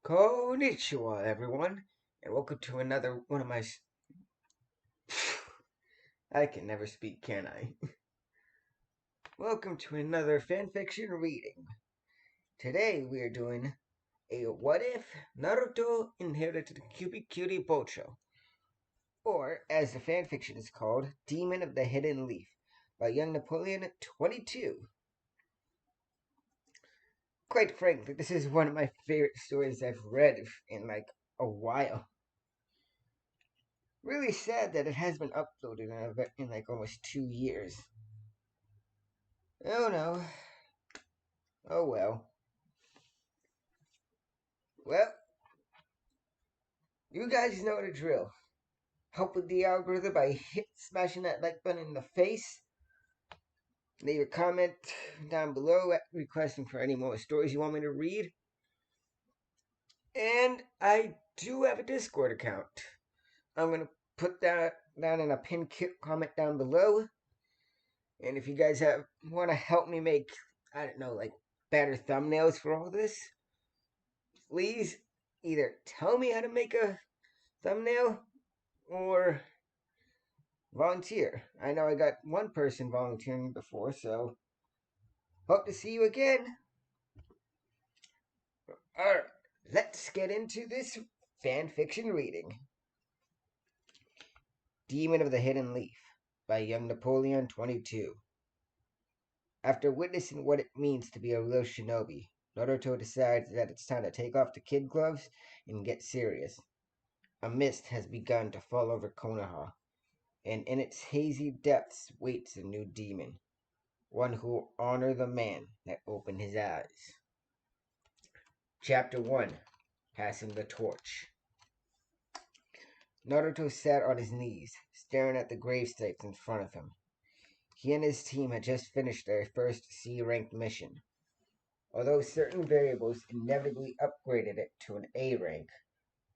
Konnichiwa, everyone, and welcome to another one of my. I can never speak, can I? Welcome to another fanfiction reading. Today we are doing a What If Naruto Inherited Kubikiribocho, or as the fanfiction is called, Demon of the Hidden Leaf, by Young Napoleon 22. Quite frankly, this is one of my favorite stories I've read in like a while. Really sad that it has been uploaded in like almost 2 years. Oh no. Oh well. Well, you guys know the drill. Help with the algorithm by smashing that like button in the face. Leave a comment down below requesting for any more stories you want me to read. And I do have a Discord account. I'm gonna put that down in a pinned comment down below. And if you guys want to help me make, I don't know, like better thumbnails for all this, please either tell me how to make a thumbnail or volunteer. I know I got one person volunteering before, so hope to see you again. Alright, let's get into this fan fiction reading. Demon of the Hidden Leaf by Young Napoleon 22. After witnessing what it means to be a real shinobi, Naruto decides that it's time to take off the kid gloves and get serious. A mist has begun to fall over Konoha, and in its hazy depths waits a new demon, one who will honor the man that opened his eyes. Chapter 1, Passing the Torch. Naruto sat on his knees, staring at the grave sites in front of him. He and his team had just finished their first C-ranked mission. Although certain variables inevitably upgraded it to an A rank,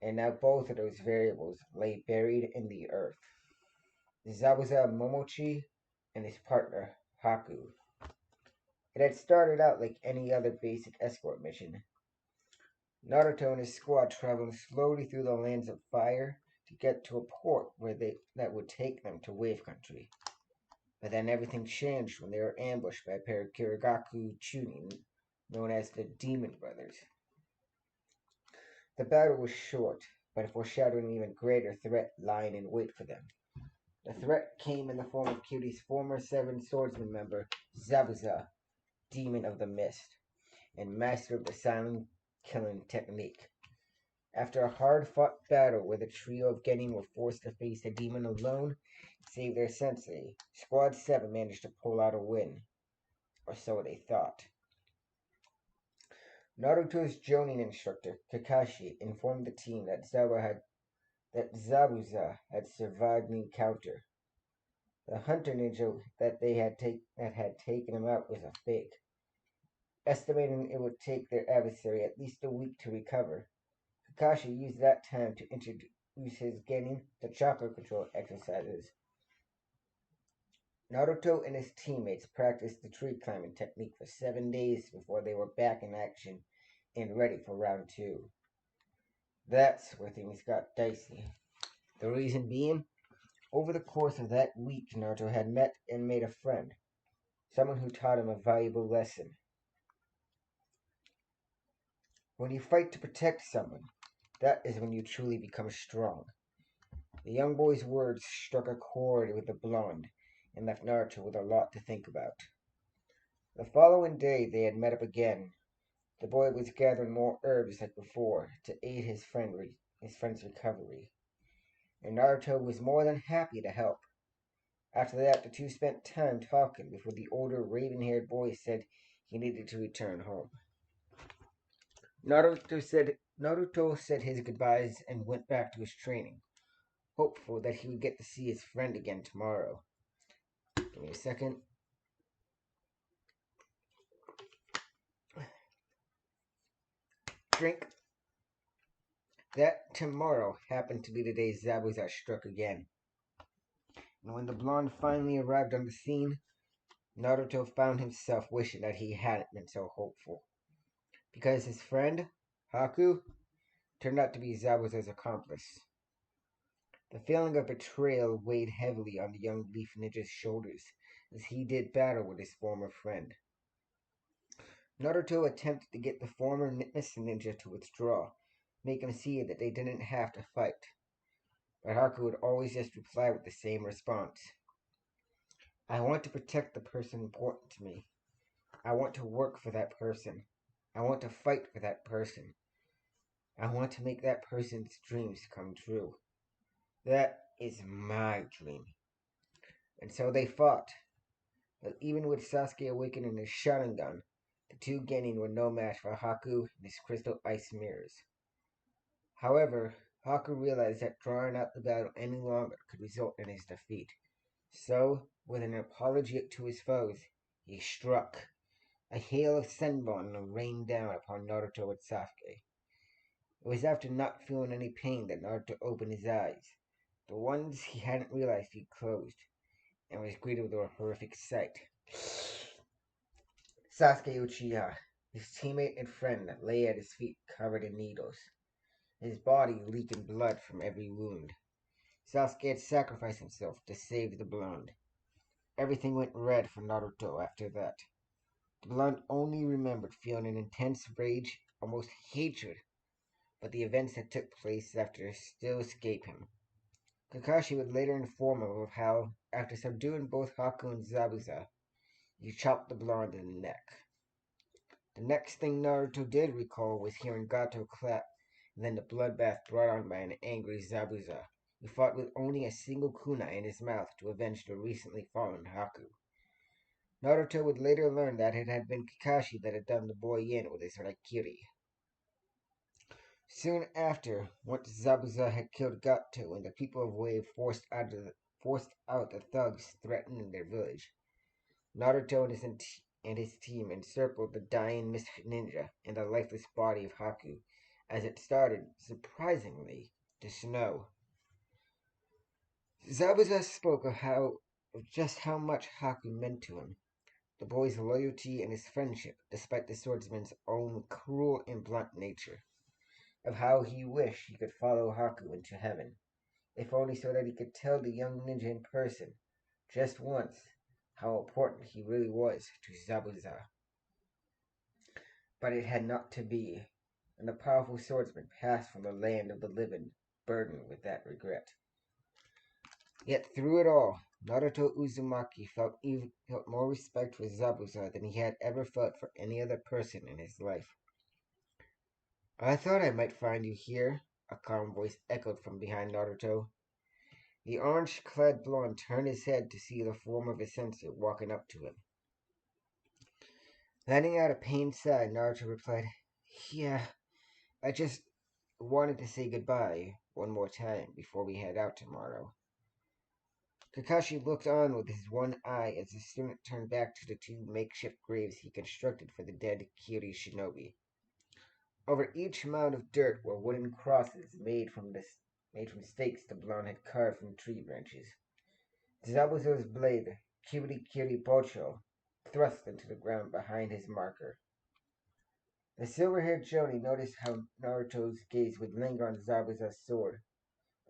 and now both of those variables lay buried in the earth. Zabuza Momochi and his partner, Haku. It had started out like any other basic escort mission. Naruto and his squad traveled slowly through the lands of fire to get to a port that would take them to Wave Country. But then everything changed when they were ambushed by a pair of Kirigaku Chunin, known as the Demon Brothers. The battle was short, but it foreshadowed an even greater threat lying in wait for them. The threat came in the form of Kyuubi's former Seven Swordsman member, Zabuza, Demon of the Mist, and master of the silent killing technique. After a hard-fought battle where the trio of Genin were forced to face the demon alone, save their sensei, Squad 7 managed to pull out a win. Or so they thought. Naruto's Jonin instructor, Kakashi, informed the team that Zabuza had survived the encounter. The hunter ninja that had taken him out was a fake. Estimating it would take their adversary at least a week to recover, Kakashi used that time to introduce his Genin to chakra control exercises. Naruto and his teammates practiced the tree climbing technique for 7 days before they were back in action and ready for round 2. That's where things got dicey. The reason being, over the course of that week, Naruto had met and made a friend, someone who taught him a valuable lesson. When you fight to protect someone, that is when you truly become strong. The young boy's words struck a chord with the blonde and left Naruto with a lot to think about. The following day they had met up again. The boy was gathering more herbs like before to aid his friend's recovery, and Naruto was more than happy to help. After that, the two spent time talking before the older raven-haired boy said he needed to return home. Naruto said his goodbyes and went back to his training, hopeful that he would get to see his friend again tomorrow. Give me a second. Drink. That tomorrow happened to be the day Zabuza struck again. And when the blonde finally arrived on the scene, Naruto found himself wishing that he hadn't been so hopeful. Because his friend, Haku, turned out to be Zabuza's accomplice. The feeling of betrayal weighed heavily on the young Leaf Ninja's shoulders as he did battle with his former friend. Naruto attempted to get the former Mist Ninja to withdraw, make him see that they didn't have to fight. But Haku would always just reply with the same response. I want to protect the person important to me. I want to work for that person. I want to fight for that person. I want to make that person's dreams come true. That is my dream. And so they fought. But even with Sasuke awakening his Sharingan, the two Genin were no match for Haku and his crystal ice mirrors. However, Haku realized that drawing out the battle any longer could result in his defeat. So, with an apology to his foes, he struck. A hail of Senbon rained down upon Naruto and Sasuke. It was after not feeling any pain that Naruto opened his eyes, the ones he hadn't realized he'd closed, and was greeted with a horrific sight. Sasuke Uchiha, his teammate and friend, lay at his feet covered in needles, his body leaking blood from every wound. Sasuke had sacrificed himself to save the blonde. Everything went red for Naruto after that. The blonde only remembered feeling an intense rage, almost hatred, but the events that took place after still escape him. Kakashi would later inform him of how, after subduing both Haku and Zabuza, he chopped the blonde in the neck. The next thing Naruto did recall was hearing Gato clap, and then the bloodbath brought on by an angry Zabuza, who fought with only a single kunai in his mouth to avenge the recently fallen Haku. Naruto would later learn that it had been Kakashi that had done the boy in with his Raikiri. Soon after, once Zabuza had killed Gato and the people of Wave forced out the thugs threatening their village, Naruto and his team encircled the dying Misfit Ninja and the lifeless body of Haku as it started, surprisingly, to snow. Zabuza spoke of just how much Haku meant to him, the boy's loyalty and his friendship, despite the swordsman's own cruel and blunt nature, of how he wished he could follow Haku into heaven, if only so that he could tell the young ninja in person, just once, how important he really was to Zabuza. But it had not to be, and the powerful swordsman passed from the land of the living, burdened with that regret. Yet through it all, Naruto Uzumaki felt more respect for Zabuza than he had ever felt for any other person in his life. I thought I might find you here, a calm voice echoed from behind Naruto. The orange-clad blonde turned his head to see the form of his sensei walking up to him. Letting out a pained sigh, Naruto replied, Yeah, I just wanted to say goodbye one more time before we head out tomorrow. Kakashi looked on with his one eye as the student turned back to the two makeshift graves he constructed for the dead Kyrie shinobi. Over each mound of dirt were wooden crosses made from stakes the blonde had carved from tree branches. Zabuzo's blade, Kubikiribocho, thrust into the ground behind his marker. The silver-haired Jonin noticed how Naruto's gaze would linger on Zabuza's sword,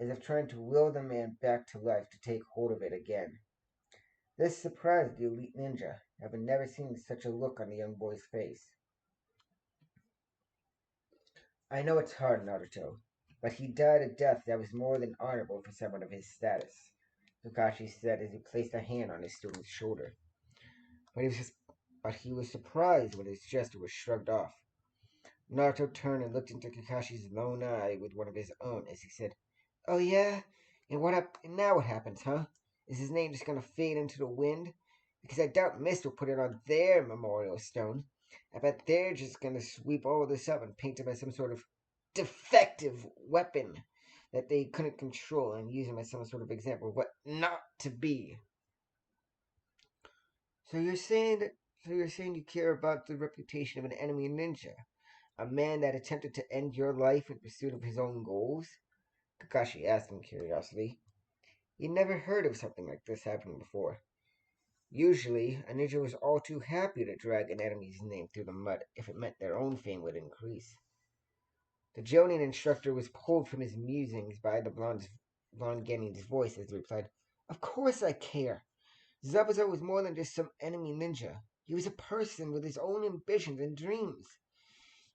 as if trying to will the man back to life to take hold of it again. This surprised the elite ninja, having never seen such a look on the young boy's face. I know it's hard, Naruto, but he died a death that was more than honorable for someone of his status, Kakashi said as he placed a hand on his student's shoulder. But he was surprised when his gesture was shrugged off. Naruto turned and looked into Kakashi's lone eye with one of his own as he said, Oh yeah? And now what happens, huh? Is his name just gonna fade into the wind? Because I doubt Mist will put it on their memorial stone. I bet they're just gonna sweep all of this up and paint him as some sort of defective weapon that they couldn't control and use him as some sort of example of what not to be. So you're saying you care about the reputation of an enemy ninja? A man that attempted to end your life in pursuit of his own goals? Kakashi asked in curiosity. He'd never heard of something like this happening before. Usually, a ninja was all too happy to drag an enemy's name through the mud if it meant their own fame would increase. The Jonin instructor was pulled from his musings by the blonde Genin's voice as he replied, "Of course I care. Zabuza was more than just some enemy ninja. He was a person with his own ambitions and dreams.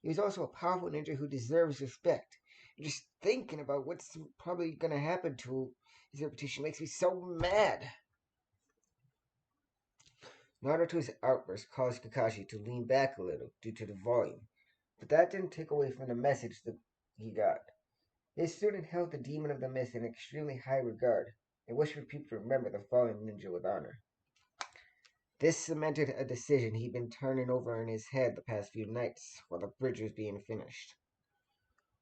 He was also a powerful ninja who deserves respect. And just thinking about what's probably going to happen to his reputation makes me so mad." Naruto's outburst caused Kakashi to lean back a little due to the volume, but that didn't take away from the message that he got. His student held the demon of the mist in extremely high regard and wished for people to remember the fallen ninja with honor. This cemented a decision he'd been turning over in his head the past few nights while the bridge was being finished.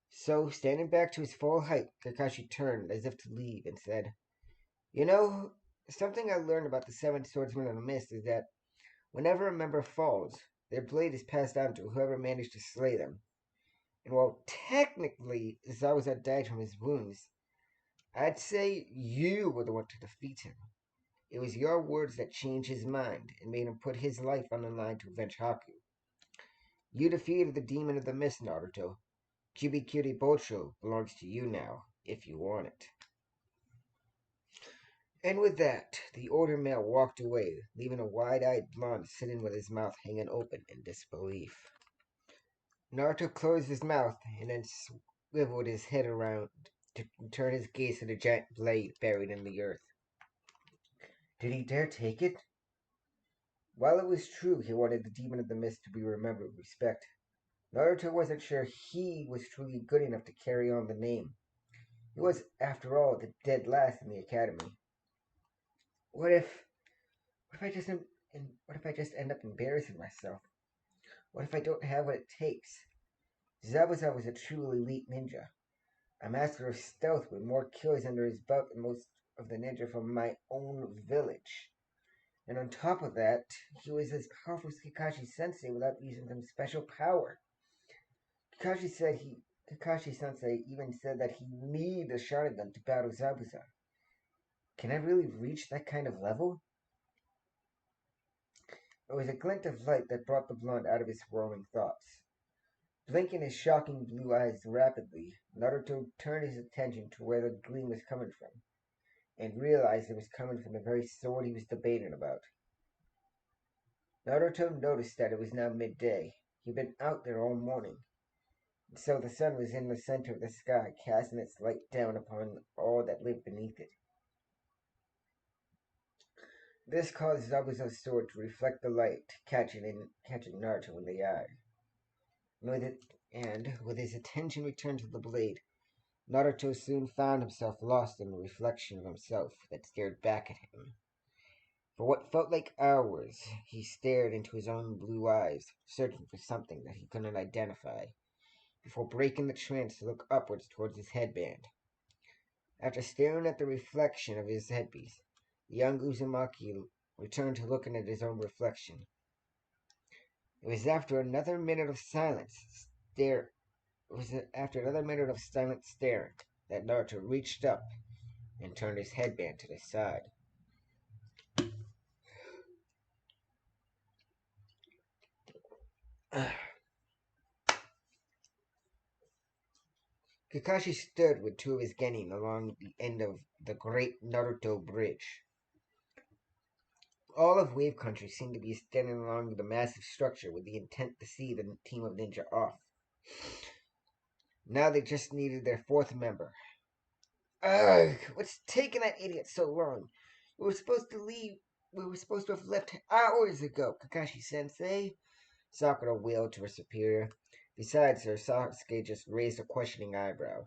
So, standing back to his full height, Kakashi turned as if to leave and said, "You know, something I learned about the seven swordsmen of the mist is that whenever a member falls, their blade is passed on to whoever managed to slay them. And while technically Zabuza died from his wounds, I'd say you were the one to defeat him. It was your words that changed his mind and made him put his life on the line to avenge Haku. You defeated the demon of the mist, Naruto. Kubikiribocho belongs to you now, if you want it." And with that, the older male walked away, leaving a wide-eyed blonde sitting with his mouth hanging open in disbelief. Naruto closed his mouth and then swiveled his head around to turn his gaze to the giant blade buried in the earth. Did he dare take it? While it was true he wanted the demon of the mist to be remembered with respect, Naruto wasn't sure he was truly good enough to carry on the name. He was, after all, the dead last in the academy. What if, what if I just end up embarrassing myself? What if I don't have what it takes? Zabuza was a truly elite ninja, a master of stealth with more kills under his belt than most of the ninja from my own village. And on top of that, he was as powerful as Kakashi Sensei without using some special power. Kakashi Sensei even said that he needed a Sharingan to battle Zabuza. Can I really reach that kind of level? It was a glint of light that brought the blonde out of his whirling thoughts. Blinking his shocking blue eyes rapidly, Naruto turned his attention to where the gleam was coming from, and realized it was coming from the very sword he was debating about. Naruto noticed that it was now midday. He'd been out there all morning, and so the sun was in the center of the sky, casting its light down upon all that lived beneath it. This caused Zabuza's sword to reflect the light, catching Naruto in the eye. And with his attention returned to the blade, Naruto soon found himself lost in the reflection of himself that stared back at him. For what felt like hours, he stared into his own blue eyes, searching for something that he couldn't identify, before breaking the trance to look upwards towards his headband. After staring at the reflection of his headpiece, the young Uzumaki returned to looking at his own reflection. It was after another minute of silence stare It was after another minute of silent staring that Naruto reached up and turned his headband to the side. Kakashi stood with two of his genin along the end of the great Naruto bridge. All of Wave Country seemed to be standing along the massive structure with the intent to see the team of ninja off. Now they just needed their fourth member. Ugh! What's taking that idiot so long? We were supposed to leave. We were supposed to have left hours ago, Kakashi-sensei. Sakura wailed to her superior. Besides her, Sasuke just raised a questioning eyebrow.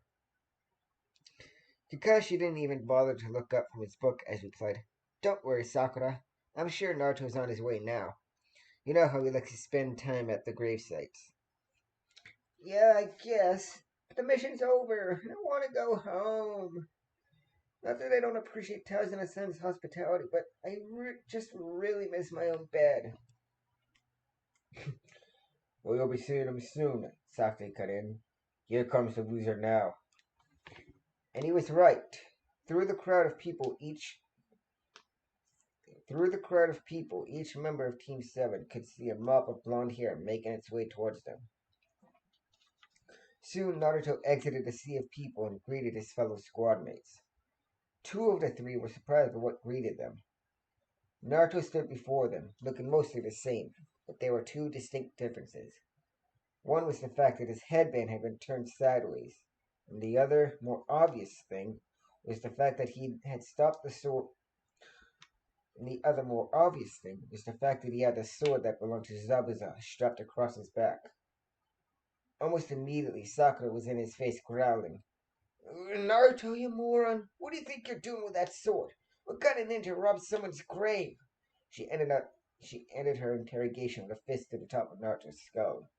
Kakashi didn't even bother to look up from his book as he replied, "Don't worry, Sakura. I'm sure Naruto's on his way now. You know how he likes to spend time at the grave sites." "Yeah, I guess. But the mission's over. I want to go home. Not that I don't appreciate Tarzan-san's hospitality, but I just really miss my own bed." "Well, you'll be seeing him soon," Sasuke cut in. "Here comes the loser now." And he was right. Through the crowd of people, each member of Team 7 could see a mop of blonde hair making its way towards them. Soon Naruto exited the sea of people and greeted his fellow squad mates. Two of the three were surprised by what greeted them. Naruto stood before them, looking mostly the same, but there were two distinct differences. One was the fact that his headband had been turned sideways, and the other, more obvious thing, was the fact that he had stopped the sword. And the other more obvious thing was the fact that he had the sword that belonged to Zabuza strapped across his back. Almost immediately, Sakura was in his face, growling, "Naruto, you moron! What do you think you're doing with that sword? What kind of ninja robs someone's grave?" She ended up. She ended her interrogation with a fist to the top of Naruto's skull.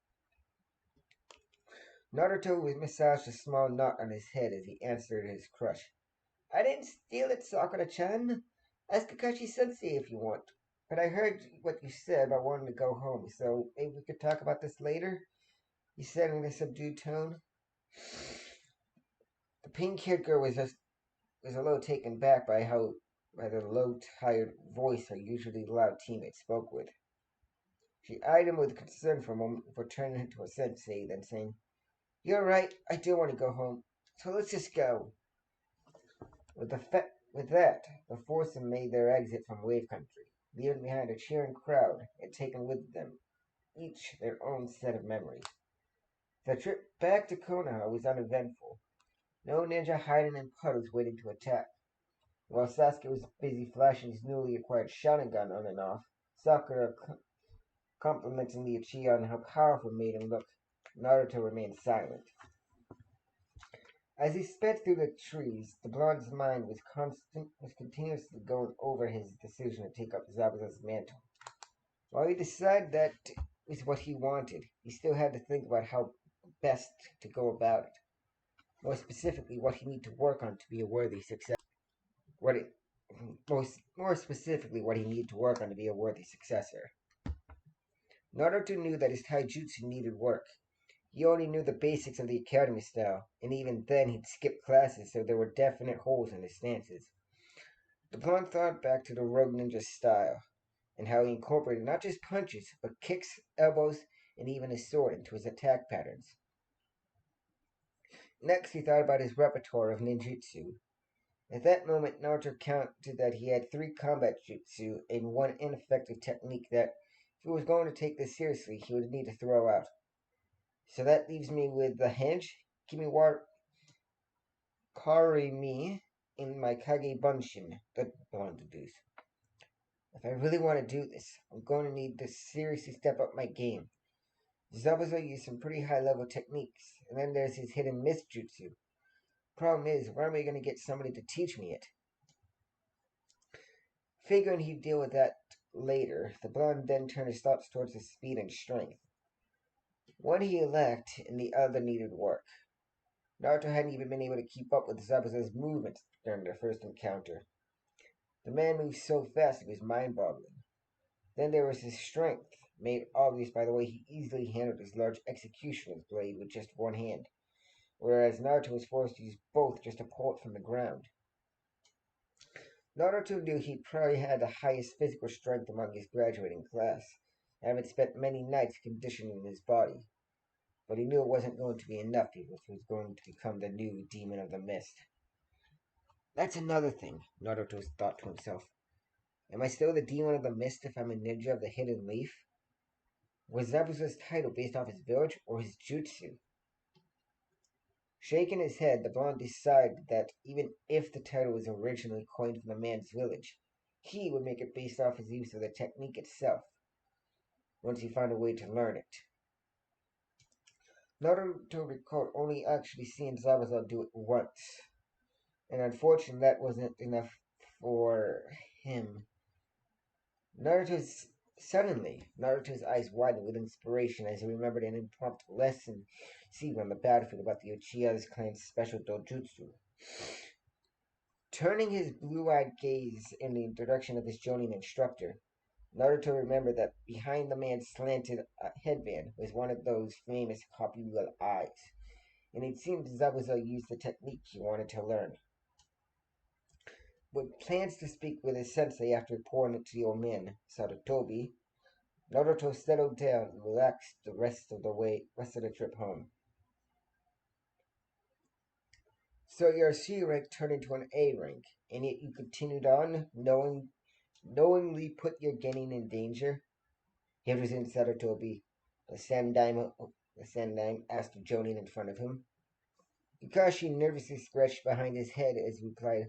Naruto massaged a small knot on his head as he answered his crush. "I didn't steal it, Sakura-chan. Ask Kakashi-sensei if you want. But I heard what you said about wanting to go home, so maybe we could talk about this later," he said in a subdued tone. The pink-haired girl was a little taken back by the low, tired voice her usually loud teammate spoke with. She eyed him with concern for a moment before turning into a sensei, then saying, "You're right, I do want to go home. So let's just go." With that, the foursome made their exit from Wave Country, leaving behind a cheering crowd and taking with them each their own set of memories. The trip back to Konoha was uneventful. No ninja hiding in puddles waiting to attack. While Sasuke was busy flashing his newly acquired Sharingan on and off, Sakura complimenting the Uchiha on how powerful it made him look, Naruto remained silent. As he sped through the trees, the blonde's mind was continuously going over his decision to take up Zabuza's mantle. While he decided that was what he wanted, he still had to think about how best to go about it. More specifically, what he needed to work on to be a worthy successor. What it, more specifically, what he needed to work on to be a worthy successor. Naruto knew that his taijutsu needed work. He only knew the basics of the academy style, and even then he'd skipped classes, so there were definite holes in his stances. The blonde thought back to the rogue ninja style, and how he incorporated not just punches, but kicks, elbows, and even his sword into his attack patterns. Next, he thought about his repertoire of ninjutsu. At that moment, Naruto counted that he had 3 combat jutsu and 1 ineffective technique that, if he was going to take this seriously, he would need to throw out. So that leaves me with the Henge, Kimiwa Karimi, in my Kage Bunshin, the blonde deduced. If I really want to do this, I'm going to need to seriously step up my game. Zabuza used some pretty high level techniques, and then there's his hidden mist jutsu. Problem is, where am I going to get somebody to teach me it? Figuring he'd deal with that later, the blonde then turned his thoughts towards his speed and strength. One he lacked, and the other needed work. Naruto hadn't even been able to keep up with Zabuza's movements during their first encounter. The man moved so fast it was mind-boggling. Then there was his strength, made obvious by the way he easily handled his large executioner's blade with just one hand, whereas Naruto was forced to use both just to pull it from the ground. Naruto knew he probably had the highest physical strength among his graduating class, having spent many nights conditioning his body. But he knew it wasn't going to be enough if he was going to become the new Demon of the Mist. That's another thing, Naruto thought to himself. Am I still the Demon of the Mist if I'm a ninja of the Hidden Leaf? Was Zabuza's title based off his village or his jutsu? Shaking his head, the blonde decided that even if the title was originally coined from the man's village, he would make it based off his use of the technique itself, once he found a way to learn it. Naruto recalled only actually seeing Zabuza do it once, and unfortunately that wasn't enough for him. Naruto's Naruto's eyes widened with inspiration as he remembered an impromptu lesson seen on the battlefield about the Uchiha's clan's special dojutsu. Turning his blue-eyed gaze in the direction of his Jonin instructor, Naruto remembered that behind the man's slanted headband was one of those famous copula eyes, and it seemed Zabuza used the technique he wanted to learn. With plans to speak with his sensei after reporting it to the old man, Sarutobi, Naruto settled down and relaxed the rest of the trip home. So your C rank turned into an A rank, and yet you continued on, knowingly put your getting in danger? Hiruzen Sarutobi, the Sandime, the Sandime asked Jonin in front of him. Kakashi nervously scratched behind his head as he replied,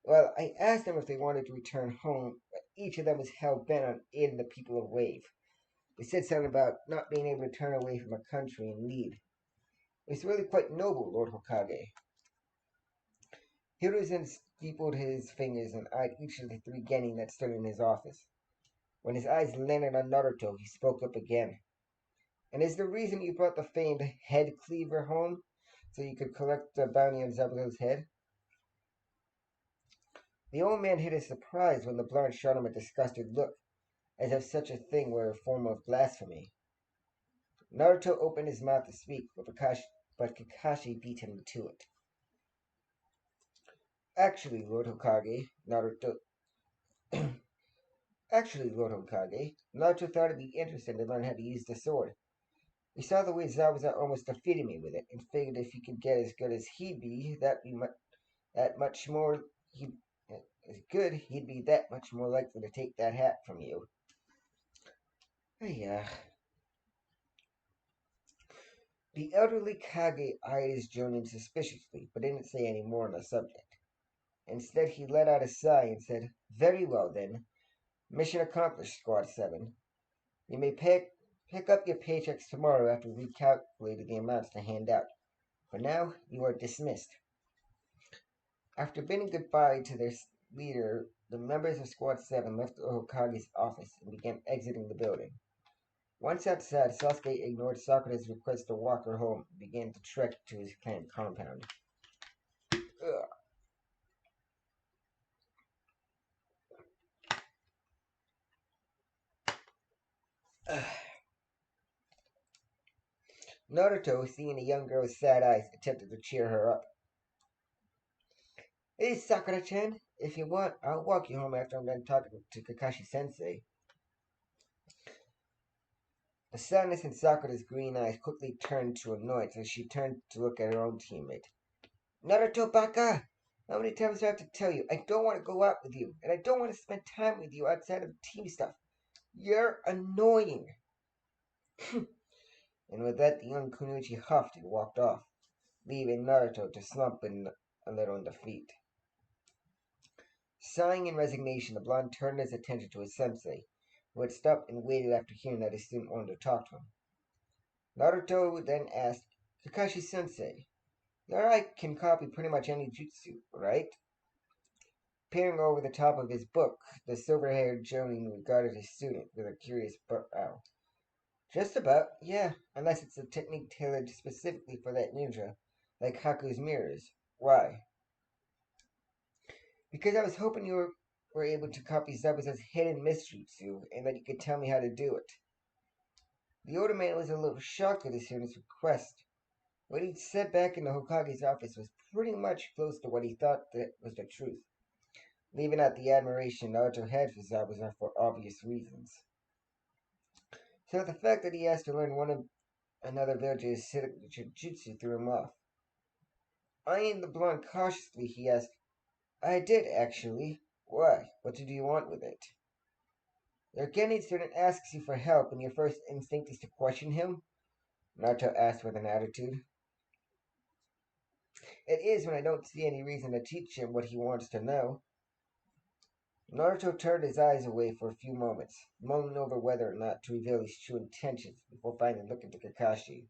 well, I asked them if they wanted to return home, but each of them was hell-bent on aiding the people of Wave. They said something about not being able to turn away from a country in need. It's really quite noble, Lord Hokage. Hiruzen steepled his fingers and eyed each of the three genin that stood in his office. When his eyes landed on Naruto, he spoke up again. And is the reason you brought the famed head cleaver home so you could collect the bounty on Zabuza's head? The old man hid his surprise when the blonde shot him a disgusted look, as if such a thing were a form of blasphemy. Naruto opened his mouth to speak, but Kakashi beat him to it. Actually, Lord Hokage, Naruto. Actually, Lord Hokage, Naruto thought it'd be interesting to learn how to use the sword. We saw the way Zabuza almost defeated me with it, and figured if he could get as good as he'd be, that much more he as good, he'd be that much more likely to take that hat from you. Yeah. The elderly Kage eyed his Jonin suspiciously, but didn't say any more on the subject. Instead, he let out a sigh and said, very well then. Mission accomplished, Squad 7. You may pick up your paychecks tomorrow after we recalculated the amounts to hand out. For now, you are dismissed. After bidding goodbye to their leader, the members of Squad 7 left the Hokage's office and began exiting the building. Once outside, Sasuke ignored Sakura's request to walk her home and began to trek to his clan compound. Naruto, seeing the young girl's sad eyes, attempted to cheer her up. Hey, Sakura-chan, if you want, I'll walk you home after I'm done talking to Kakashi-sensei. The sadness in Sakura's green eyes quickly turned to annoyance as she turned to look at her own teammate. Naruto Baka! How many times do I have to tell you? I don't want to go out with you, and I don't want to spend time with you outside of team stuff. You're annoying. And with that, the young Kunoichi huffed and walked off, leaving Naruto to slump a little in defeat. Sighing in resignation, the blonde turned his attention to his sensei, who had stopped and waited after hearing that his student wanted to talk to him. Naruto then asked, Kakashi-sensei, I can copy pretty much any jutsu, right? Peering over the top of his book, the silver-haired Jonin regarded his student with a curious brow. Just about, yeah, unless it's a technique tailored specifically for that ninja, like Haku's mirrors. Why? Because I was hoping were able to copy Zabuza's hidden jutsu, and that you could tell me how to do it. The older man was a little shocked at his student's request. What he'd said back in the Hokage's office was pretty much close to what he thought that was the truth, leaving out the admiration Naruto had for Zabuza for obvious reasons. So the fact that he asked to learn one of another villager's signature jutsu threw him off. Eyeing the blonde cautiously, he asked, I did, actually. Why? What did you want with it? Your Genin student asks you for help, and your first instinct is to question him? Naruto asked with an attitude. It is when I don't see any reason to teach him what he wants to know. Naruto turned his eyes away for a few moments, mulling over whether or not to reveal his true intentions before finally looking to Kakashi.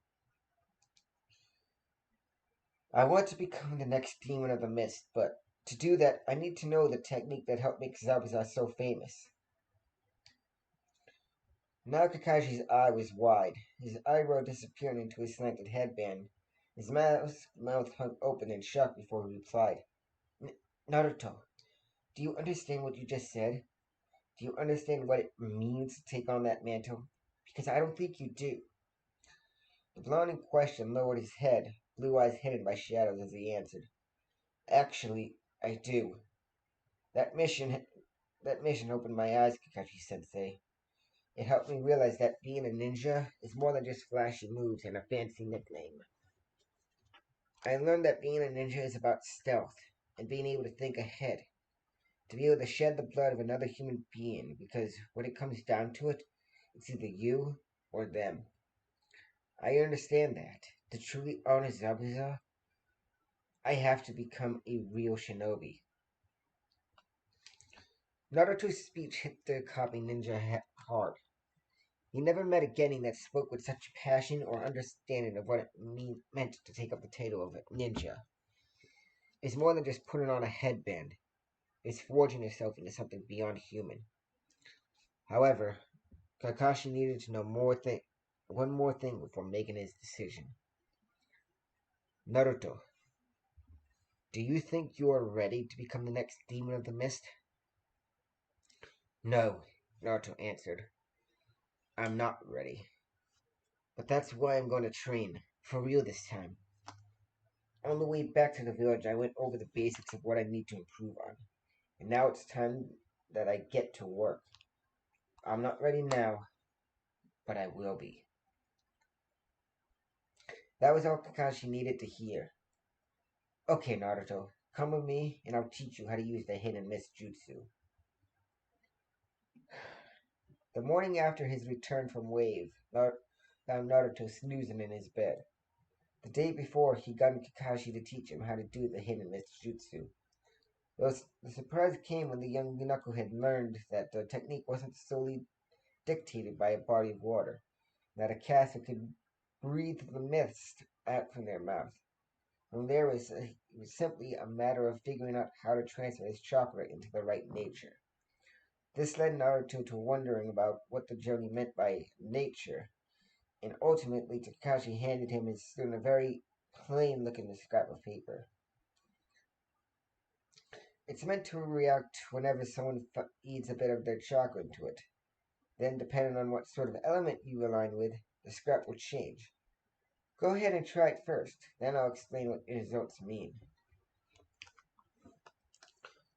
I want to become the next demon of the mist, but to do that, I need to know the technique that helped make Zabuza so famous. Now Kakashi's eye was wide, his eyebrow disappearing into his slanted headband. His mouth hung open in shock before he replied. Naruto, do you understand what you just said? Do you understand what it means to take on that mantle? Because I don't think you do. The blonde in question lowered his head, blue eyes hidden by shadows as he answered. Actually, I do. That mission that mission opened my eyes, Kakashi-sensei. It helped me realize that being a ninja is more than just flashy moves and a fancy nickname. I learned that being a ninja is about stealth and being able to think ahead, to be able to shed the blood of another human being, because when it comes down to it, it's either you or them. I understand that. To truly honor Zabuza, I have to become a real shinobi. Naruto's speech hit the copy ninja hard. He never met a genin that spoke with such passion or understanding of what it meant to take up the title of a ninja. It's more than just putting on a headband. It's forging yourself into something beyond human. However, Kakashi needed to know one more thing before making his decision. Naruto, do you think you are ready to become the next demon of the mist? No, Naruto answered. I'm not ready. But that's why I'm going to train. For real this time. On the way back to the village, I went over the basics of what I need to improve on. And now it's time that I get to work. I'm not ready now, but I will be. That was all Kakashi needed to hear. Okay, Naruto, come with me and I'll teach you how to use the hidden mist jutsu. The morning after his return from Wave, found Naruto snoozing in his bed. The day before, he got Kakashi to teach him how to do the hidden mist jutsu. The surprise came when the young knucklehead learned that the technique wasn't solely dictated by a body of water, that a caster could breathe the mist out from their mouth. From there, it was simply a matter of figuring out how to transfer his chakra into the right nature. This led Naruto to wondering about what the journey meant by nature, and ultimately Takashi handed him his student a very plain-looking scrap of paper. It's meant to react whenever someone feeds a bit of their chakra into it. Then, depending on what sort of element you align with, the scrap will change. Go ahead and try it first, then I'll explain what the results mean.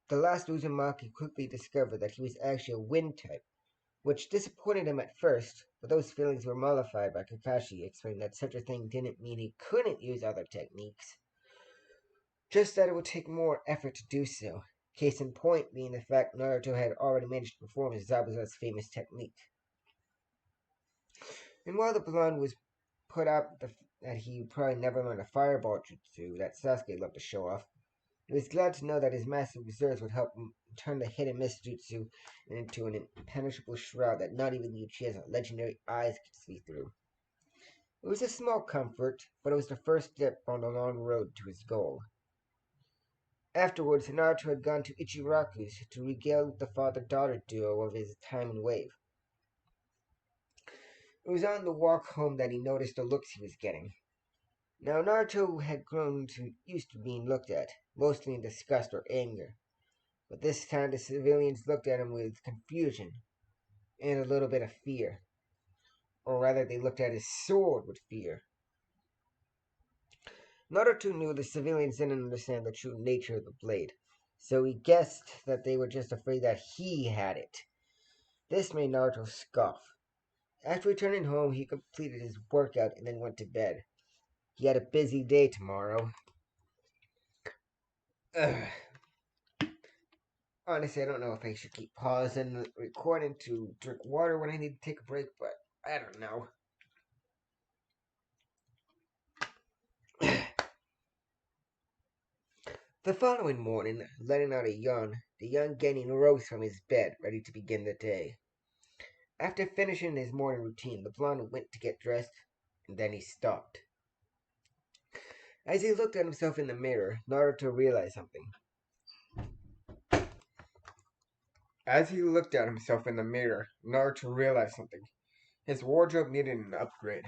The last Uzumaki quickly discovered that he was actually a wind type, which disappointed him at first, but those feelings were mollified by Kakashi explaining that such a thing didn't mean he couldn't use other techniques, just that it would take more effort to do so. Case in point being the fact Naruto had already managed to perform Zabuza's famous technique. And while the blonde was put out that he probably never learned a fireball jutsu that Sasuke loved to show off, he was glad to know that his massive reserves would help him turn the hidden mist jutsu into an impenetrable shroud that not even Uchiha's legendary eyes could see through. It was a small comfort, but it was the first step on the long road to his goal. Afterwards, Naruto had gone to Ichiraku's to regale the father-daughter duo of his time in Wave. It was on the walk home that he noticed the looks he was getting. Now, Naruto had grown used to being looked at, mostly in disgust or anger. But this time the civilians looked at him with confusion and a little bit of fear. Or rather, they looked at his sword with fear. Naruto knew the civilians didn't understand the true nature of the blade, so he guessed that they were just afraid that he had it. This made Naruto scoff. After returning home, he completed his workout and then went to bed. He had a busy day tomorrow. Ugh. Honestly, I don't know if I should keep pausing the recording to drink water when I need to take a break, but I don't know. The following morning, letting out a yawn, the young genin rose from his bed, ready to begin the day. After finishing his morning routine, the blonde went to get dressed, and then he stopped. As he looked at himself in the mirror, Naruto realized something. His wardrobe needed an upgrade.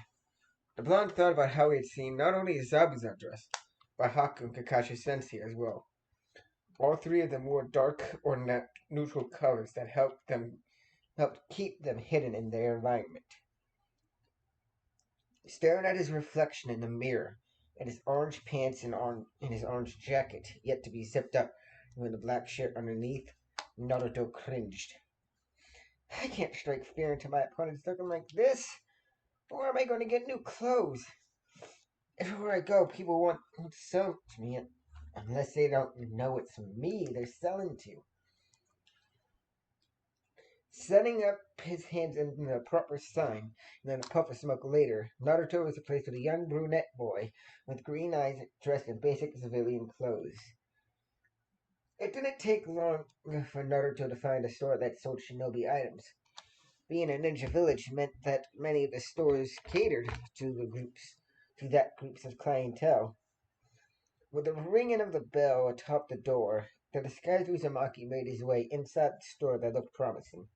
The blonde thought about how he had seen not only Zabuza dress, but Haku and Kakashi Sensei as well. All three of them wore dark or neutral colors that helped keep them hidden in their alignment. Staring at his reflection in the mirror, and his orange pants and his orange jacket, yet to be zipped up, with the black shirt underneath, Naruto cringed. I can't strike fear into my opponents looking like this. Where am I going to get new clothes? Everywhere I go, people want to sell to me, unless they don't know it's me they're selling to. Setting up his hands in the proper sign, and then a puff of smoke later, Naruto was replaced with a young brunette boy with green eyes dressed in basic civilian clothes. It didn't take long for Naruto to find a store that sold shinobi items. Being a ninja village meant that many of the stores catered to that groups of clientele. With the ringing of the bell atop the door, the disguised Uzumaki made his way inside the store that looked promising.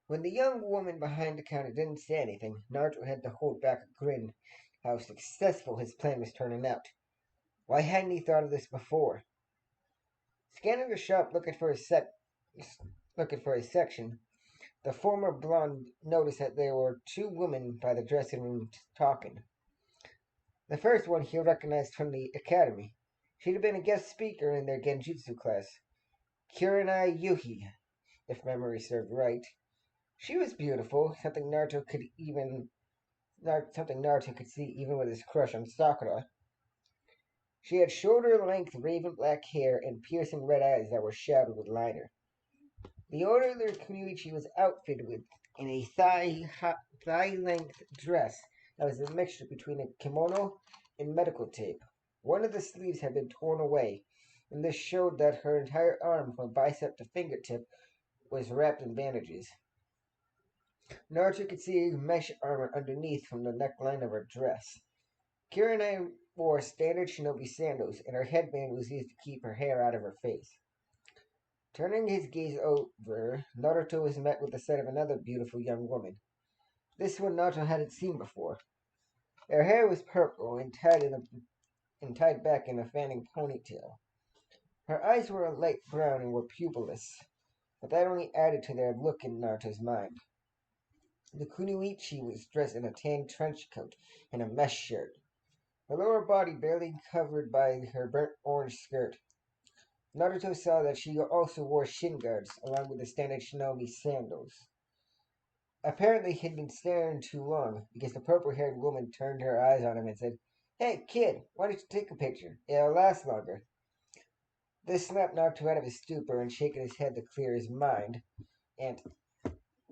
When the young woman behind the counter didn't say anything, Naruto had to hold back a grin. How successful his plan was turning out. Why hadn't he thought of this before? Scanning the shop looking for his section, the former blonde noticed that there were two women by the dressing room talking. The first one he recognized from the academy. She'd have been a guest speaker in their genjutsu class. Kurenai Yuhi, if memory served right. She was beautiful, something Naruto could see even with his crush on Sakura. She had shoulder-length raven black hair and piercing red eyes that were shadowed with liner. The older Kunoichi was outfitted in a thigh-length dress that was a mixture between a kimono and medical tape. One of the sleeves had been torn away, and this showed that her entire arm from bicep to fingertip was wrapped in bandages. Naruto could see mesh armor underneath from the neckline of her dress. Kurenai wore standard shinobi sandals, and her headband was used to keep her hair out of her face. Turning his gaze over, Naruto was met with the sight of another beautiful young woman. This one Naruto hadn't seen before. Her hair was purple and tied back in a fanning ponytail. Her eyes were a light brown and were pupilless, but that only added to their look in Naruto's mind. The Kunoichi was dressed in a tan trench coat and a mesh shirt, her lower body barely covered by her burnt orange skirt. Naruto saw that she also wore shin guards, along with the standard shinobi sandals. Apparently, he'd been staring too long, because the purple-haired woman turned her eyes on him and said, "Hey, kid, why don't you take a picture? It'll last longer." This snapped Naruto out of his stupor and shaking his head to clear his mind, and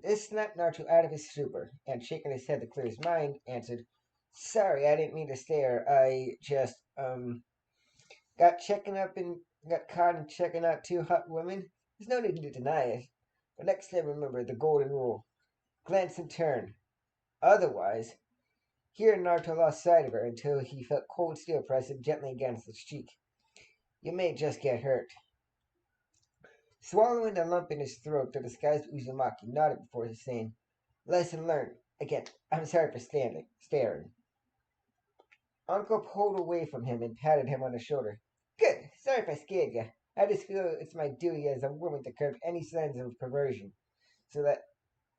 this snapped Naruto out of his stupor and shaking his head to clear his mind, answered, "Sorry, I didn't mean to stare. I just, got caught in checking out two hot women. There's no need to deny it. But next time remember the golden rule. Glance and turn. Otherwise," here Naruto lost sight of her until he felt cold steel pressing gently against his cheek. "You may just get hurt." Swallowing the lump in his throat, the disguised Uzumaki nodded before saying, "Lesson learned. Again, I'm sorry for staring." Uncle pulled away from him and patted him on the shoulder. "Good. Sorry if I scared you. I just feel it's my duty as a woman to curb any signs of perversion, so that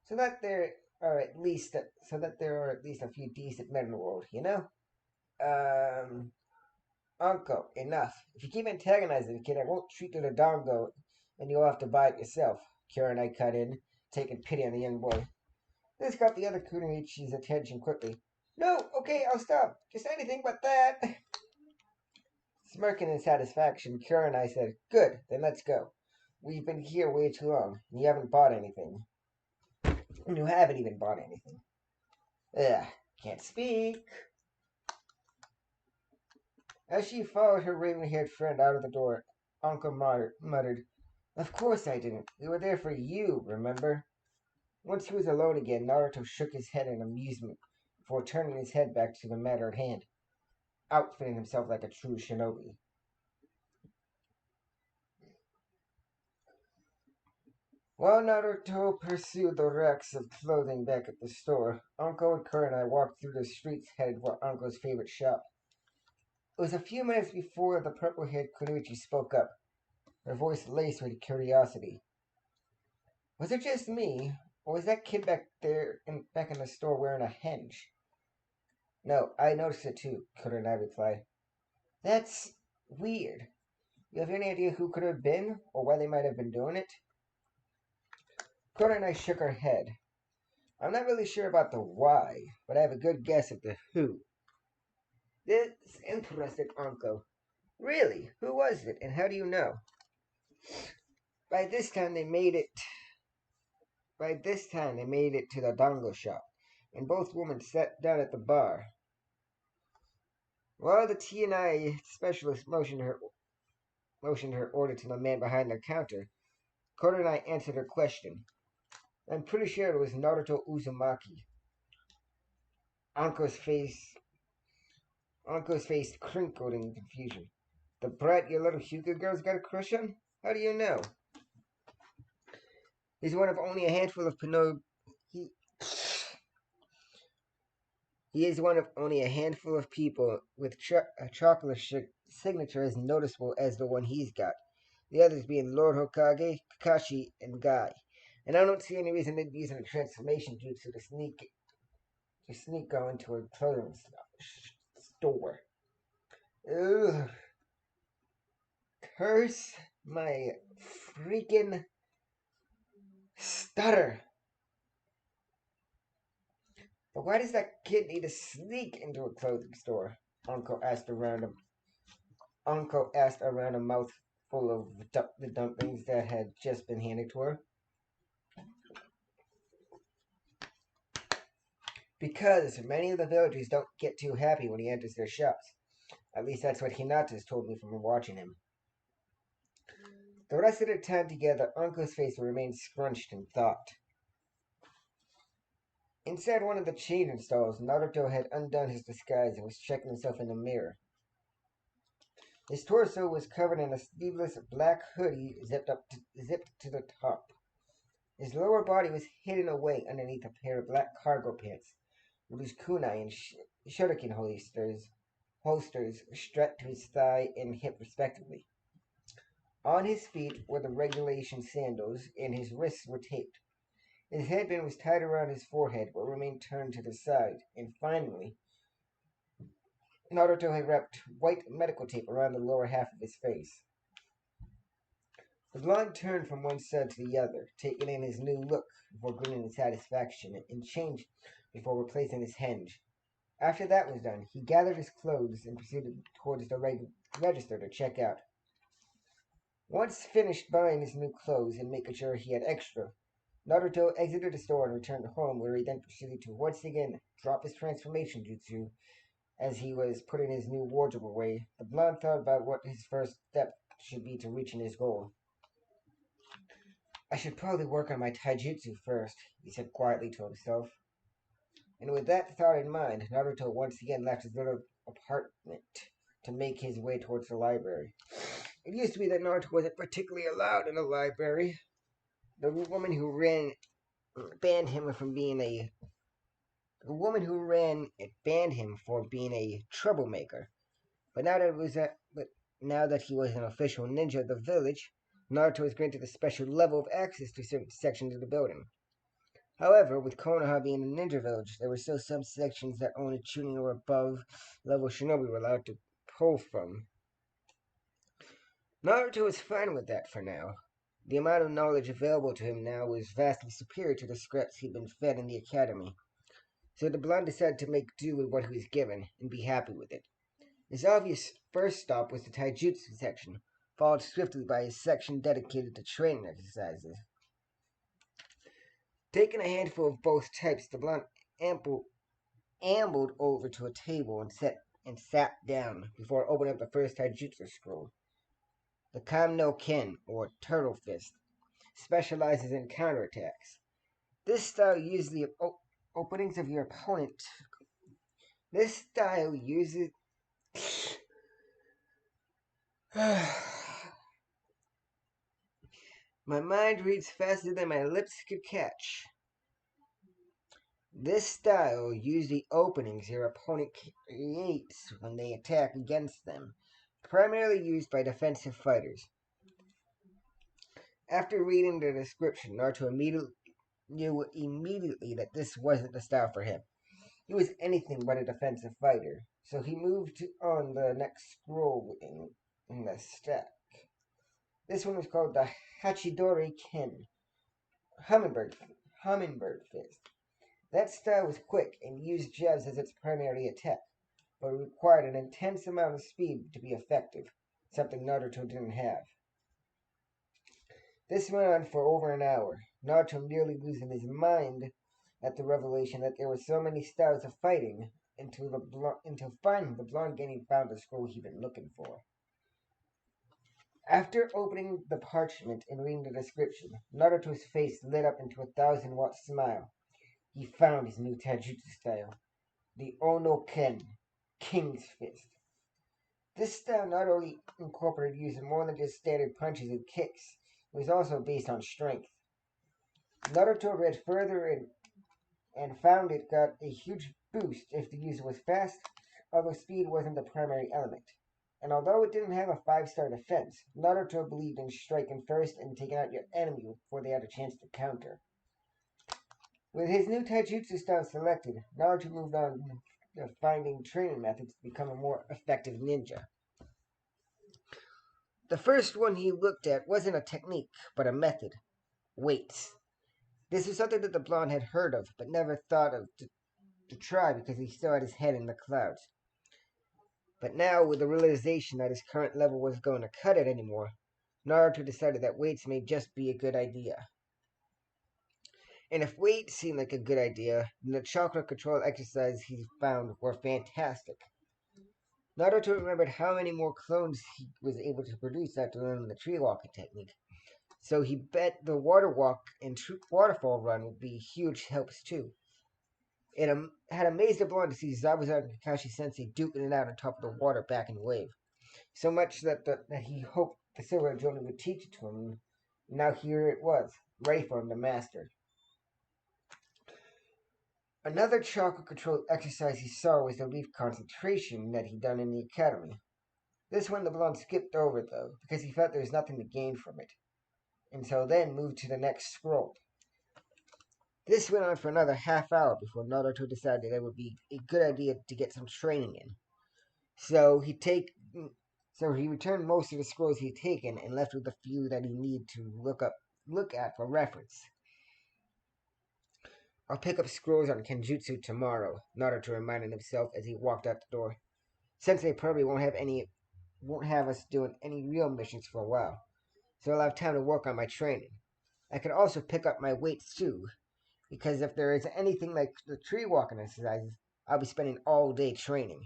so that there there are at least a few decent men in the world, you know." Um, Uncle, enough. If you keep antagonizing the kid, I won't treat you to dongo, and you'll have to buy it yourself. Kurenai cut in, taking pity on the young boy. This got the other Kunoichi's attention quickly. "No, okay, I'll stop. Just anything but that." Smirking in satisfaction, Kurenai said, "Good, then let's go. We've been here way too long, and you haven't bought anything. And you haven't even bought anything." Ugh, can't speak. As she followed her raven-haired friend out of the door, Uncle muttered, "Of course I didn't. We were there for you, remember?" Once he was alone again, Naruto shook his head in amusement before turning his head back to the matter at hand, outfitting himself like a true shinobi. While Naruto pursued the racks of clothing back at the store, Uncle and Kurenai walked through the streets headed for Uncle's favorite shop. It was a few minutes before the purple-haired Kunoichi spoke up, her voice laced with curiosity. "Was it just me, or was that kid back in the store wearing a henge?" "No, I noticed it too," Kurenai replied. "That's weird. You have any idea who could have been, or why they might have been doing it?" Kurenai shook her head. "I'm not really sure about the why, but I have a good guess at the who. This interested Uncle. Really? Who was it, and how do you know? By this time they made it. By this time they made it to the dongo shop, and both women sat down at the bar. While the T&I specialist motioned her order to the man behind the counter, Koda and I answered her question. I'm pretty sure it was Naruto Uzumaki. Anko's face Anko's face crinkled in confusion. The brat your little Hyuga girl's got a crush on? How do you know? He's one of only a handful of he he is one of only a handful of people with a chocolate signature as noticeable as the one he's got. The others being Lord Hokage, Kakashi, and Guy. And I don't see any reason they'd be using a transformation jutsu to sneak go into a clothing store. Ugh. Curse my freaking stutter. But why does that kid need to sneak into a clothing store? Uncle asked around him. Uncle asked around a mouthful of the dumplings that had just been handed to her. Because many of the villagers don't get too happy when he enters their shops. At least that's what Hinata's told me from watching him. The rest of the time together, Uncle's face remained scrunched in thought. Inside one of the changing stalls, Naruto had undone his disguise and was checking himself in the mirror. His torso was covered in a sleeveless black hoodie zipped to the top. His lower body was hidden away underneath a pair of black cargo pants, with his kunai and shuriken holsters strapped to his thigh and hip respectively. On his feet were the regulation sandals, and his wrists were taped. His headband was tied around his forehead, but remained turned to the side, and finally, Naruto had wrapped white medical tape around the lower half of his face. The blonde turned from one side to the other, taking in his new look before grinning in satisfaction, and changed before replacing his henge. After that was done, he gathered his clothes and proceeded towards the register to check out. Once finished buying his new clothes and making sure he had extra, Naruto exited the store and returned home, where he then proceeded to once again drop his transformation jutsu. As he was putting his new wardrobe away, the blonde thought about what his first step should be to reaching his goal. I should probably work on my taijutsu first, he said quietly to himself. And with that thought in mind, Naruto once again left his little apartment to make his way towards the library. It used to be that Naruto wasn't particularly allowed in the library. The woman who banned him from being a the woman who ran it banned him for being a troublemaker. But now that he was an official ninja of the village, Naruto was granted a special level of access to certain sections of the building. However, with Konoha being a ninja village, there were still some sections that only Chunin or above level shinobi were allowed to pull from. Naruto was fine with that for now. The amount of knowledge available to him now was vastly superior to the scraps he'd been fed in the academy. So the blonde decided to make do with what he was given and be happy with it. His obvious first stop was the taijutsu section, followed swiftly by a section dedicated to training exercises. Taking a handful of both types, the blonde ambled over to a table and sat down before opening up the first taijutsu scroll. The Kam no Ken, or Turtle Fist, specializes in counterattacks. This style uses the openings of your opponent. This style uses My mind reads faster than my lips could catch. This style uses the openings your opponent creates when they attack against them, primarily used by defensive fighters. After reading the description, Naruto knew immediately that this wasn't the style for him. He was anything but a defensive fighter, so he moved on the next scroll in the stack. This one was called the Hachidori Ken, Hummingbird, Hummingbird Fist. That style was quick and used jabs as its primary attack. but it required an intense amount of speed to be effective, something Naruto didn't have. This went on for over an hour, Naruto nearly losing his mind at the revelation that there were so many styles of fighting until finally the blonde genin found the scroll he'd been looking for. After opening the parchment and reading the description, Naruto's face lit up into a 1,000-watt smile. He found his new taijutsu style, the Ono Ken, King's Fist. This style not only incorporated using more than just standard punches and kicks, it was also based on strength. Naruto read further and found it got a huge boost if the user was fast, although speed wasn't the primary element. And although it didn't have a 5-star defense, Naruto believed in striking first and taking out your enemy before they had a chance to counter. With his new taijutsu style selected, Naruto moved on to finding training methods to become a more effective ninja. The first one he looked at wasn't a technique, but a method: weights. This was something that the blonde had heard of, but never thought of to try because he still had his head in the clouds. But now, with the realization that his current level wasn't going to cut it anymore, Naruto decided that weights may just be a good idea. And if weights seemed like a good idea, then the chakra control exercises he found were fantastic. Naruto remembered how many more clones he was able to produce after learning the tree walking technique. So he bet the water walk and waterfall run would be huge helps too. It had amazed the blonde to see Zabuza and Kakashi Sensei duking it out on top of the water back in the wave. So much that he hoped the Silver Jonin would teach it to him. Now here it was, ready for him to master. Another chakra control exercise he saw was the leaf concentration that he'd done in the academy. This one the blonde skipped over, though, because he felt there was nothing to gain from it, and so then moved to the next scroll. This went on for another half hour before Naruto decided it would be a good idea to get some training in. So he returned most of the scrolls he'd taken and left with the few that he needed to look at for reference. I'll pick up scrolls on Kenjutsu tomorrow, Naruto reminded himself as he walked out the door. Since they probably won't have us doing any real missions for a while, so I'll have time to work on my training. I could also pick up my weights too, because if there is anything like the tree walking exercises, I'll be spending all day training.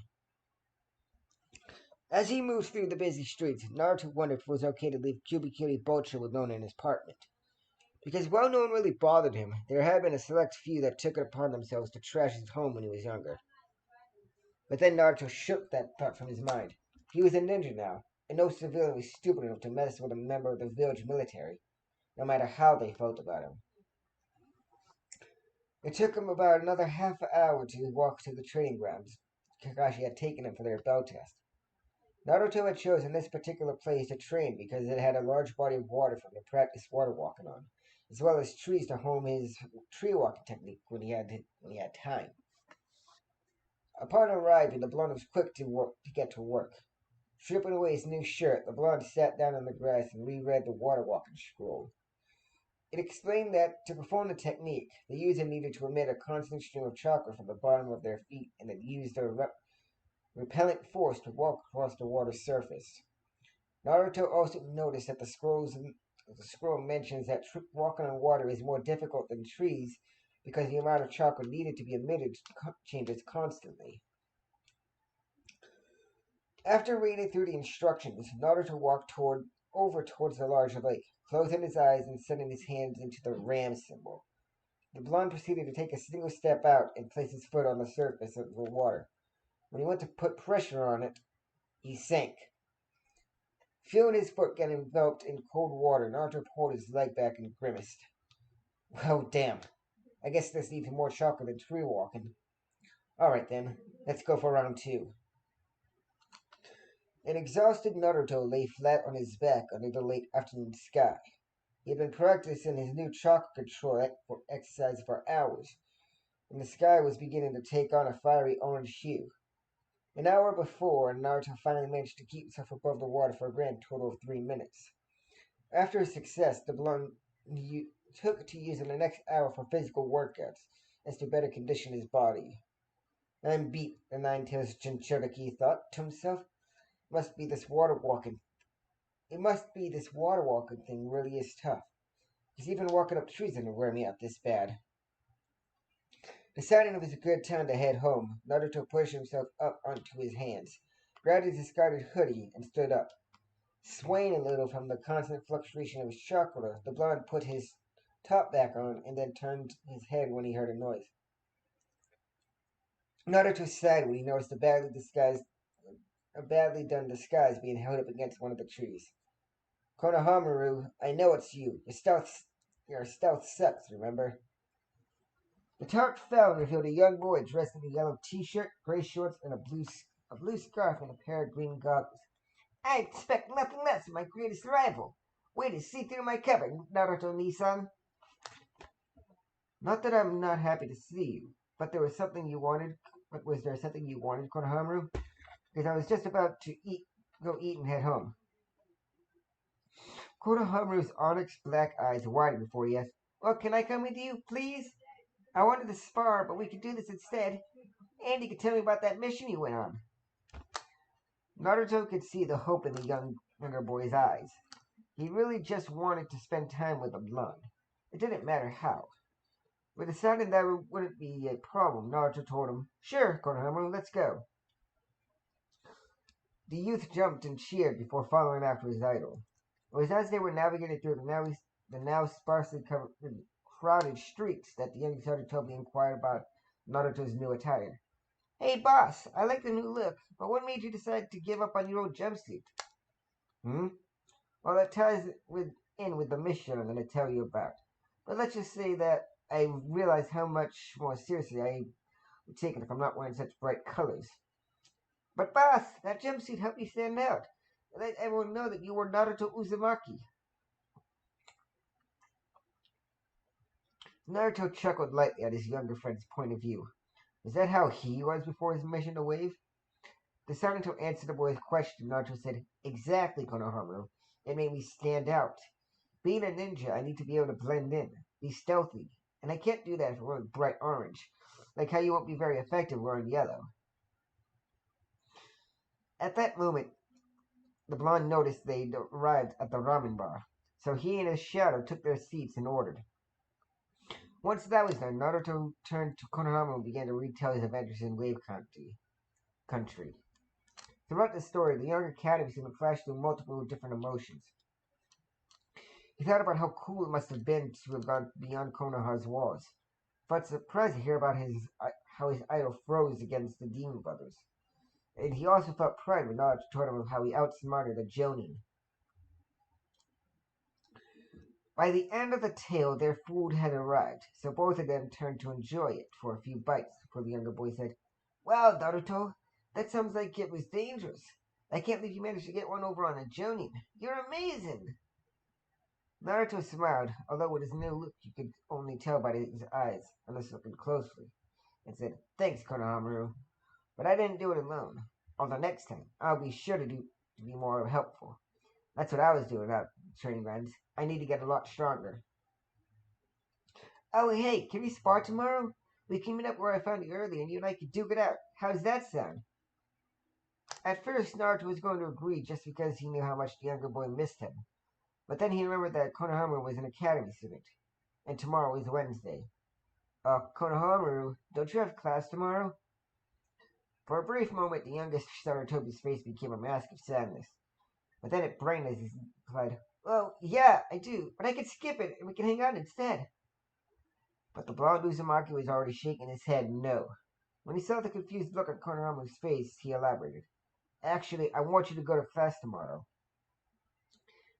As he moved through the busy streets, Naruto wondered if it was okay to leave Kubikiribocho alone in his apartment. Because while no one really bothered him, there had been a select few that took it upon themselves to trash his home when he was younger. But then Naruto shook that thought from his mind. He was a ninja now, and no civilian was stupid enough to mess with a member of the village military, no matter how they felt about him. It took him about another half hour to walk to the training grounds Kakashi had taken him for their bell test. Naruto had chosen this particular place to train because it had a large body of water for him to practice water walking on, as well as trees to hone his tree walking technique when he had time. Upon arriving, the blonde was quick to get to work. Stripping away his new shirt, the blonde sat down on the grass and reread the water walking scroll. It explained that to perform the technique, the user needed to emit a constant stream of chakra from the bottom of their feet and then use their repellent force to walk across the water's surface. Naruto also noticed that the scroll mentions that walking on water is more difficult than trees because the amount of chakra needed to be emitted changes constantly. After reading through the instructions, Naruto walked over towards the large lake, closing his eyes and setting his hands into the ram symbol. The blonde proceeded to take a single step out and place his foot on the surface of the water. When he went to put pressure on it, he sank. Feeling his foot get enveloped in cold water, Naruto pulled his leg back and grimaced. Well, damn. I guess this needs more chakra than tree walking. Alright then, let's go for round 2. An exhausted Naruto lay flat on his back under the late afternoon sky. He had been practicing his new chakra control exercise for hours, and the sky was beginning to take on a fiery orange hue. An hour before, Naruto finally managed to keep himself above the water for a grand total of 3 minutes. After his success, the blonde took to using the next hour for physical workouts as to better condition his body. I'm beat, the nine-tails Jinchuriki thought to himself. Must be this water walking. It must be this water walking thing really is tough. He's even walking up trees and wear me out this bad. Deciding it was a good time to head home, Naruto pushed himself up onto his hands, grabbed his discarded hoodie, and stood up. Swaying a little from the constant fluctuation of his chakra, the blonde put his top back on and then turned his head when he heard a noise. Naruto sighed when he noticed a badly done disguise being held up against one of the trees. Konohamaru, I know it's you. Your stealth sucks, remember? The tarp fell and revealed a young boy dressed in a yellow t-shirt, gray shorts, and a blue scarf and a pair of green goggles. I expect nothing less from my greatest rival. Way to see through my cover, Naruto-Nisan. Not that I'm not happy to see you, but there was something you wanted. But was there something you wanted, Konohamaru? Because I was just about to go eat and head home. Konohamaru's onyx black eyes widened before he asked, well, can I come with you, please? I wanted to spar, but we could do this instead. And you could tell me about that mission you went on. Naruto could see the hope in the younger boy's eyes. He really just wanted to spend time with the blonde. It didn't matter how. With deciding that it wouldn't be a problem, Naruto told him, sure, Konohamaru, let's go. The youth jumped and cheered before following after his idol. It was as they were navigating through the now sparsely crowded streets that the young Sarutobi inquired about Naruto's new attire. Hey, boss, I like the new look, but what made you decide to give up on your old jumpsuit? Hmm? Well, that ties in with the mission I'm going to tell you about. But let's just say that I realize how much more seriously I would take it if I'm not wearing such bright colors. But boss, that jumpsuit helped you stand out. Let everyone know that you were Naruto Uzumaki. Naruto chuckled lightly at his younger friend's point of view. Was that how he was before his mission to wave? Deciding to answer the boy's question, Naruto said, exactly, Konohamaru. It made me stand out. Being a ninja, I need to be able to blend in, be stealthy, and I can't do that if I'm wearing bright orange, like how you won't be very effective wearing yellow. At that moment, the blonde noticed they'd arrived at the ramen bar, so he and his shadow took their seats and ordered. Once that was done, Naruto turned to Konohamaru and began to retell his adventures in Wave Country. Throughout the story, the young Academy seemed to flash through multiple different emotions. He thought about how cool it must have been to have gone beyond Konoha's walls. Felt surprised to hear about how his idol froze against the Demon Brothers. And he also felt pride when Naruto told him of how he outsmarted a Jonin. By the end of the tale, their food had arrived, so both of them turned to enjoy it for a few bites before the younger boy said, wow, Naruto, that sounds like it was dangerous. I can't believe you managed to get one over on a Jonin. You're amazing. Naruto smiled, although with his new look you could only tell by his eyes, unless looking closely, and said, thanks, Konohamaru, but I didn't do it alone. Although next time, I'll be sure to be more helpful. That's what I was doing out training grounds. I need to get a lot stronger. Oh, hey, can we spar tomorrow? We can meet up where I found you earlier and you and I could duke it out. How's that sound? At first, Naruto was going to agree just because he knew how much the younger boy missed him. But then he remembered that Konohamaru was an academy student, and tomorrow is Wednesday. Konohamaru, don't you have class tomorrow? For a brief moment, the youngest Sarutobi's face became a mask of sadness. But then it brightened as he replied, well, yeah, I do, but I could skip it and we can hang out instead. But the blonde Uzumaki was already shaking his head no. When he saw the confused look on Konohamaru's face, he elaborated. Actually, I want you to go to class tomorrow.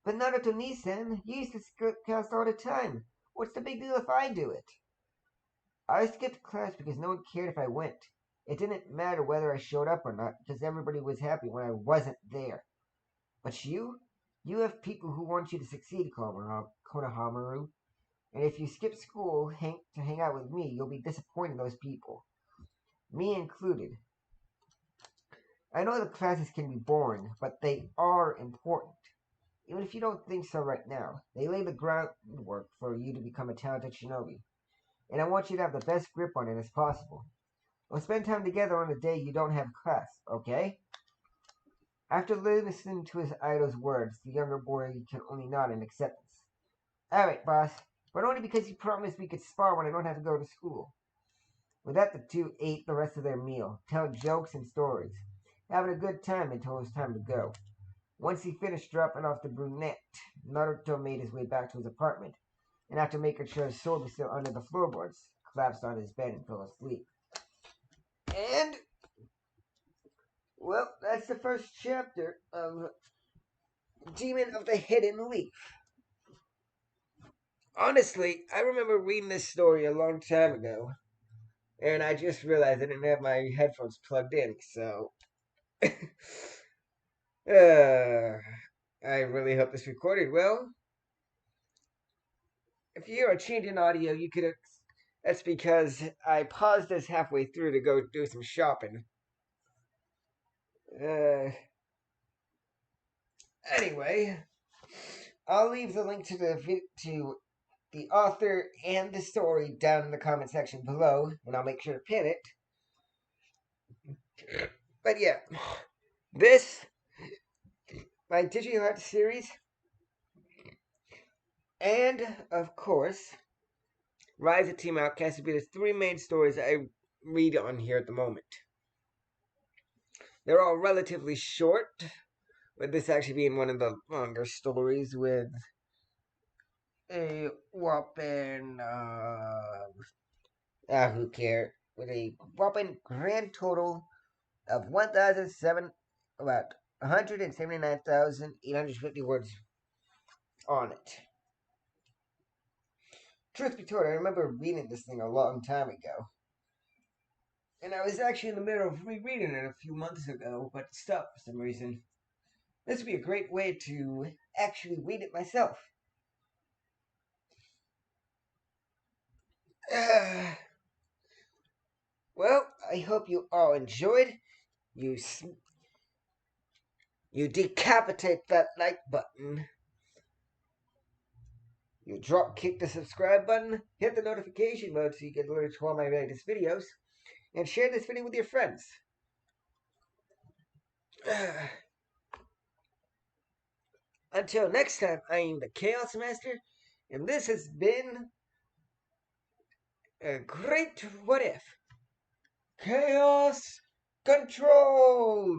But Naruto-Nisan, you used to skip class all the time. What's the big deal if I do it? I skipped class because no one cared if I went. It didn't matter whether I showed up or not, because everybody was happy when I wasn't there. But you have people who want you to succeed, Konohamaru. And if you skip school to hang out with me, you'll be disappointing those people. Me included. I know the classes can be boring, but they are important. Even if you don't think so right now, they lay the groundwork for you to become a talented shinobi. And I want you to have the best grip on it as possible. We'll spend time together on the day you don't have class, okay? After listening to his idol's words, the younger boy can only nod in acceptance. Alright, boss, but only because you promised we could spar when I don't have to go to school. With that, the two ate the rest of their meal, telling jokes and stories, having a good time until it was time to go. Once he finished dropping off the brunette, Naruto made his way back to his apartment, and after making sure his sword was still under the floorboards, collapsed on his bed and fell asleep. And, well, that's the first chapter of Demon of the Hidden Leaf. Honestly, I remember reading this story a long time ago, and I just realized I didn't have my headphones plugged in, so. uh, I really hope this recorded well. If you hear a change in audio, you could. That's because I paused this halfway through to go do some shopping. Uh, anyway, I'll leave the link to the author and the story down in the comment section below, and I'll make sure to pin it. But yeah, this my Digital Art series, and of course, Rise of Team Outcast will be the three main stories I read on here at the moment. They're all relatively short, with this actually being one of the longer stories with a whopping who cares? With a whopping grand total of 179,850 words on it. Truth be told, I remember reading this thing a long time ago. And I was actually in the middle of rereading it a few months ago, but stopped for some reason. This would be a great way to actually read it myself. Well, I hope you all enjoyed. You you decapitate that like button. You drop kick the subscribe button. Hit the notification bell so you get alerted to all my latest videos. And share this video with your friends. Until next time, I am the Chaos Master, and this has been a great what if. Chaos Control!